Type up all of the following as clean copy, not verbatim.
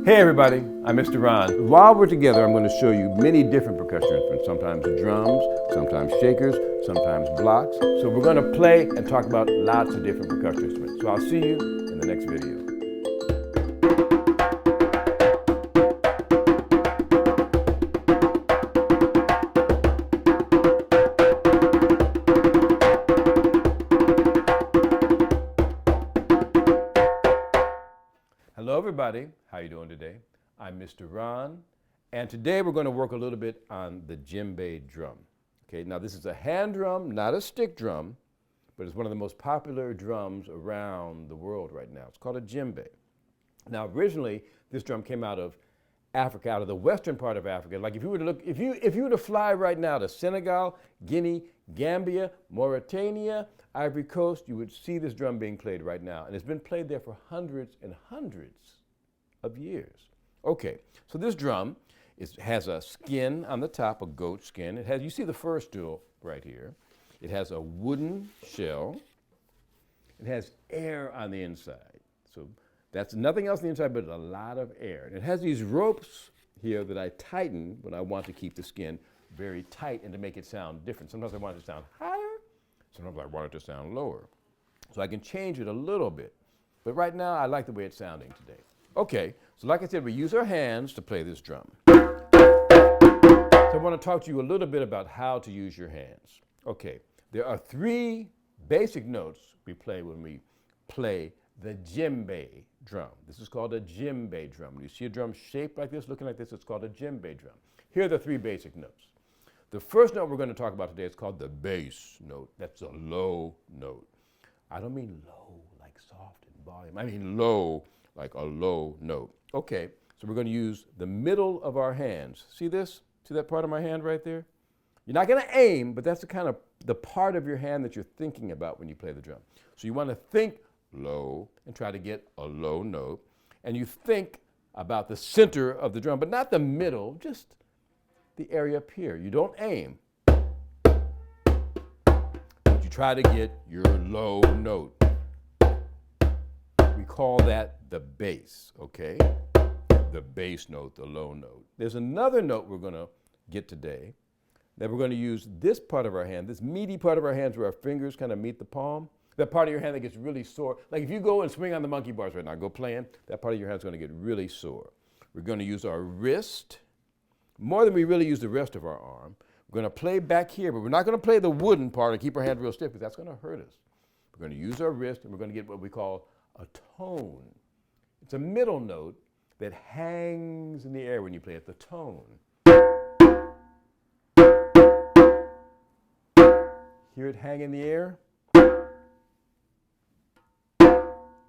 Hey everybody, I'm Mr. Ron. While we're together, I'm going to show you many different percussion instruments, sometimes drums, sometimes shakers, sometimes blocks. So we're going to play and talk about lots of different percussion instruments. So I'll see you in the next video. Hello everybody, how you doing today? I'm Mr. Ron, and today we're going to work a little bit on the djembe drum. Okay, now this is a hand drum, not a stick drum, but it's one of the most popular drums around the world right now. It's called a djembe. Now originally, this drum came out of Africa, out of the western part of Africa. Like if you were to fly right now to Senegal, Guinea, Gambia, Mauritania, Ivory Coast, you would see this drum being played right now. And it's been played there for hundreds and hundreds of years. Okay, so this drum has a skin on the top, a goat skin. It has, you see the fur stool right here. It has a wooden shell. It has air on the inside. So that's nothing else on the inside but a lot of air. And it has these ropes here that I tighten when I want to keep the skin very tight and to make it sound different. Sometimes I want it to sound higher, sometimes I want it to sound lower. So I can change it a little bit. But right now, I like the way it's sounding today. Okay, so like I said, we use our hands to play this drum. So I want to talk to you a little bit about how to use your hands. Okay, there are three basic notes we play when we play the djembe drum. This is called a djembe drum. When you see a drum shaped like this, looking like this, it's called a djembe drum. Here are the three basic notes. The first note we're going to talk about today is called the bass note. That's a low note. I don't mean low like soft in volume. I mean low like a low note. Okay, so we're going to use the middle of our hands. See this? See that part of my hand right there? You're not going to aim, but that's the part of your hand that you're thinking about when you play the drum. So you want to think low and try to get a low note. And you think about the center of the drum, but not the middle, just the area up here. You don't aim, but you try to get your low note. We call that the bass, okay? The bass note, the low note. There's another note we're going to get today that we're going to use this part of our hand, this meaty part of our hands where our fingers kind of meet the palm. That part of your hand that gets really sore. Like if you go and swing on the monkey bars right now, go playing, that part of your hand's going to get really sore. We're going to use our wrist more than we really use the rest of our arm. We're going to play back here, but we're not going to play the wooden part and keep our hand real stiff because that's going to hurt us. We're going to use our wrist and we're going to get what we call a tone. It's a middle note that hangs in the air when you play it, the tone. Hear it hang in the air?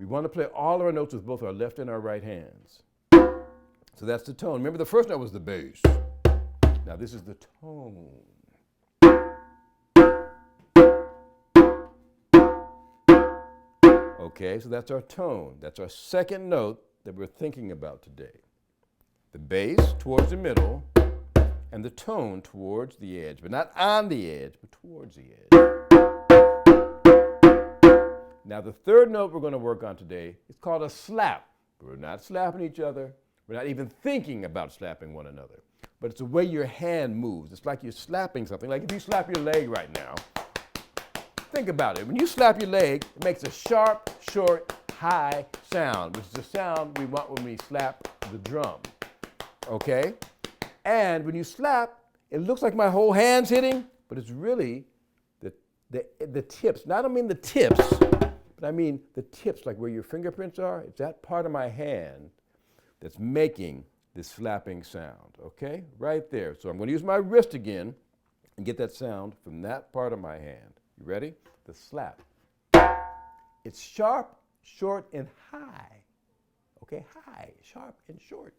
We want to play all of our notes with both our left and our right hands. So that's the tone. Remember the first note was the bass. Now this is the tone. Okay, so that's our tone. That's our second note that we're thinking about today. The bass towards the middle and the tone towards the edge, but not on the edge, but towards the edge. Now the third note we're going to work on today is called a slap. We're not slapping each other. We're not even thinking about slapping one another. But it's the way your hand moves. It's like you're slapping something. Like if you slap your leg right now, think about it. When you slap your leg, it makes a sharp, short, high sound, which is the sound we want when we slap the drum. Okay? And when you slap, it looks like my whole hand's hitting, but it's really the tips. Now I don't mean the tips, but I mean the tips, like where your fingerprints are. It's that part of my hand that's making this slapping sound, okay? Right there. So I'm going to use my wrist again and get that sound from that part of my hand. You ready? The slap. It's sharp, short, and high. Okay, high, sharp, and short.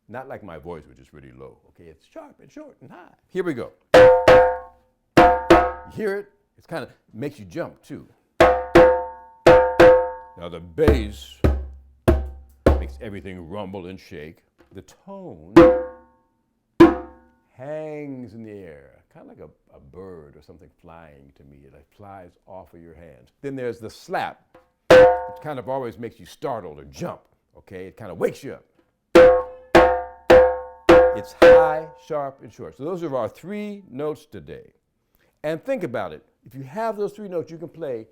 Not like my voice, which is really low. Okay, it's sharp and short and high. Here we go. You hear it? It kind of makes you jump too. Now the bass makes everything rumble and shake. The tone hangs in the air, kind of like a bird or something flying to me. It like flies off of your hands. Then there's the slap, which kind of always makes you startled or jump, okay? It kind of wakes you up. It's high, sharp, and short. So those are our 3 notes today. And think about it. If you have those 3 notes, you can play.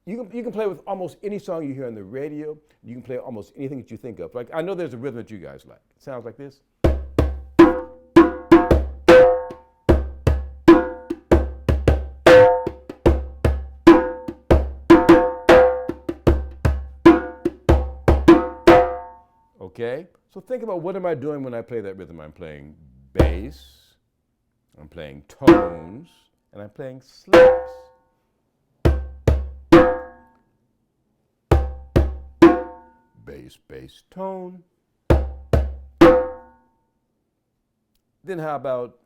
You can play with almost any song you hear on the radio. You can play almost anything that you think of. Like, I know there's a rhythm that you guys like. It sounds like this. Okay? So think about, what am I doing when I play that rhythm? I'm playing bass, I'm playing tones, and I'm playing slaps. Bass, bass, tone. Then how about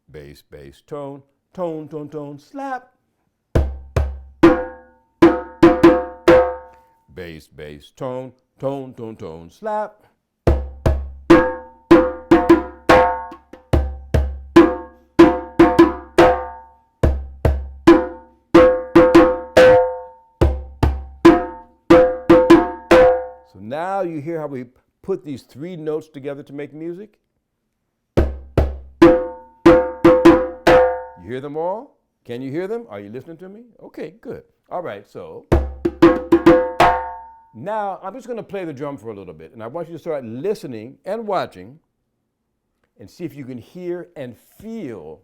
bass, bass, tone, tone, tone, tone, slap. Bass, bass, tone, tone, tone, tone, slap. So now you hear how we put these 3 notes together to make music? You hear them all? Can you hear them? Are you listening to me? Okay, good. All right, so now I'm just going to play the drum for a little bit, and I want you to start listening and watching and see if you can hear and feel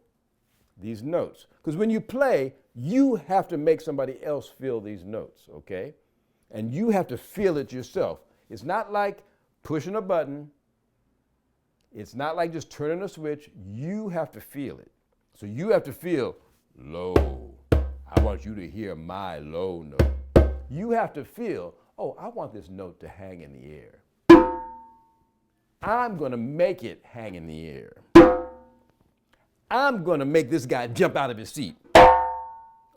these notes. Because when you play, you have to make somebody else feel these notes, okay? And you have to feel it yourself. It's not like pushing a button. It's not like just turning a switch. You have to feel it. So you have to feel low. I want you to hear my low note. You have to feel, oh, I want this note to hang in the air. I'm going to make it hang in the air. I'm going to make this guy jump out of his seat.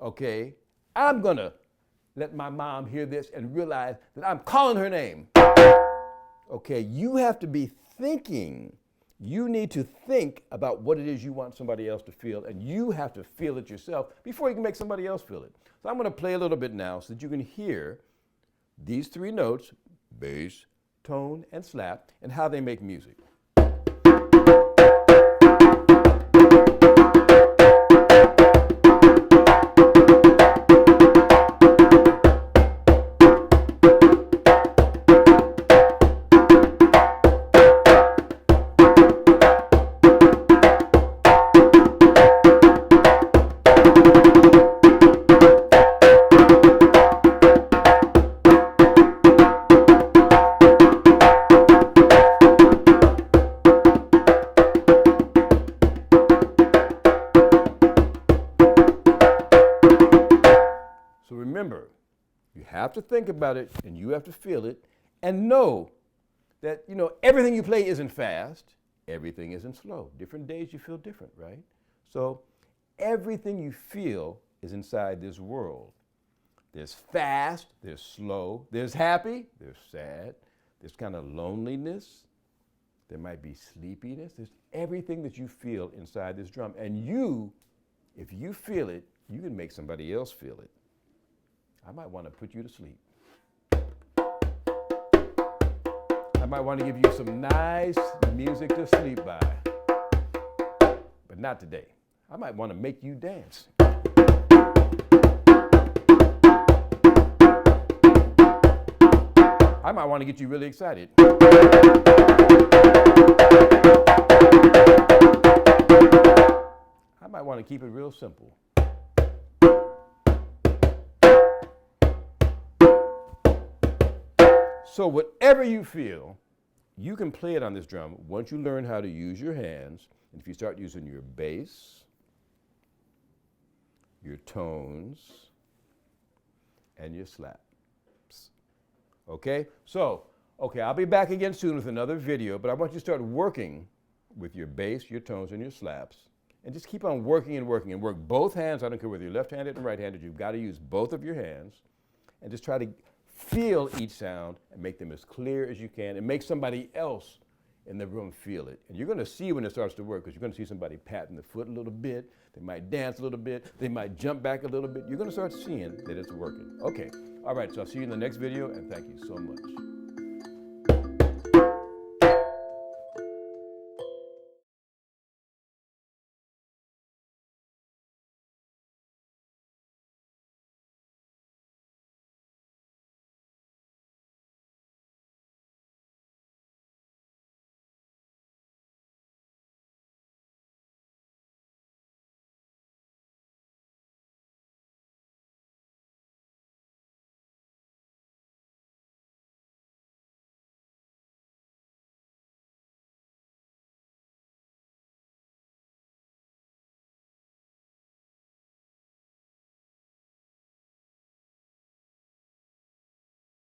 Okay? I'm going to let my mom hear this and realize that I'm calling her name. Okay? You have to be thinking. You need to think about what it is you want somebody else to feel, and you have to feel it yourself before you can make somebody else feel it. So I'm going to play a little bit now so that you can hear these 3 notes, bass, tone, and slap, and how they make music. So remember, you have to think about it and you have to feel it and know that, everything you play isn't fast, everything isn't slow. Different days you feel different, right? So everything you feel is inside this world. There's fast, there's slow, there's happy, there's sad, there's kind of loneliness, there might be sleepiness. There's everything that you feel inside this drum. And you, if you feel it, you can make somebody else feel it. I might want to put you to sleep. I might want to give you some nice music to sleep by. But not today. I might want to make you dance. I might want to get you really excited. I might want to keep it real simple. So whatever you feel, you can play it on this drum once you learn how to use your hands. And if you start using your bass, your tones, and your slaps. Okay? So, I'll be back again soon with another video, but I want you to start working with your bass, your tones, and your slaps. And just keep on working and working and work both hands. I don't care whether you're left-handed or right-handed. You've got to use both of your hands. And just try to feel each sound and make them as clear as you can and make somebody else in the room feel it. And you're going to see when it starts to work, because you're going to see somebody patting the foot a little bit. They might dance a little bit. They might jump back a little bit. You're going to start seeing that it's working. Okay. All right. So I'll see you in the next video, and thank you so much.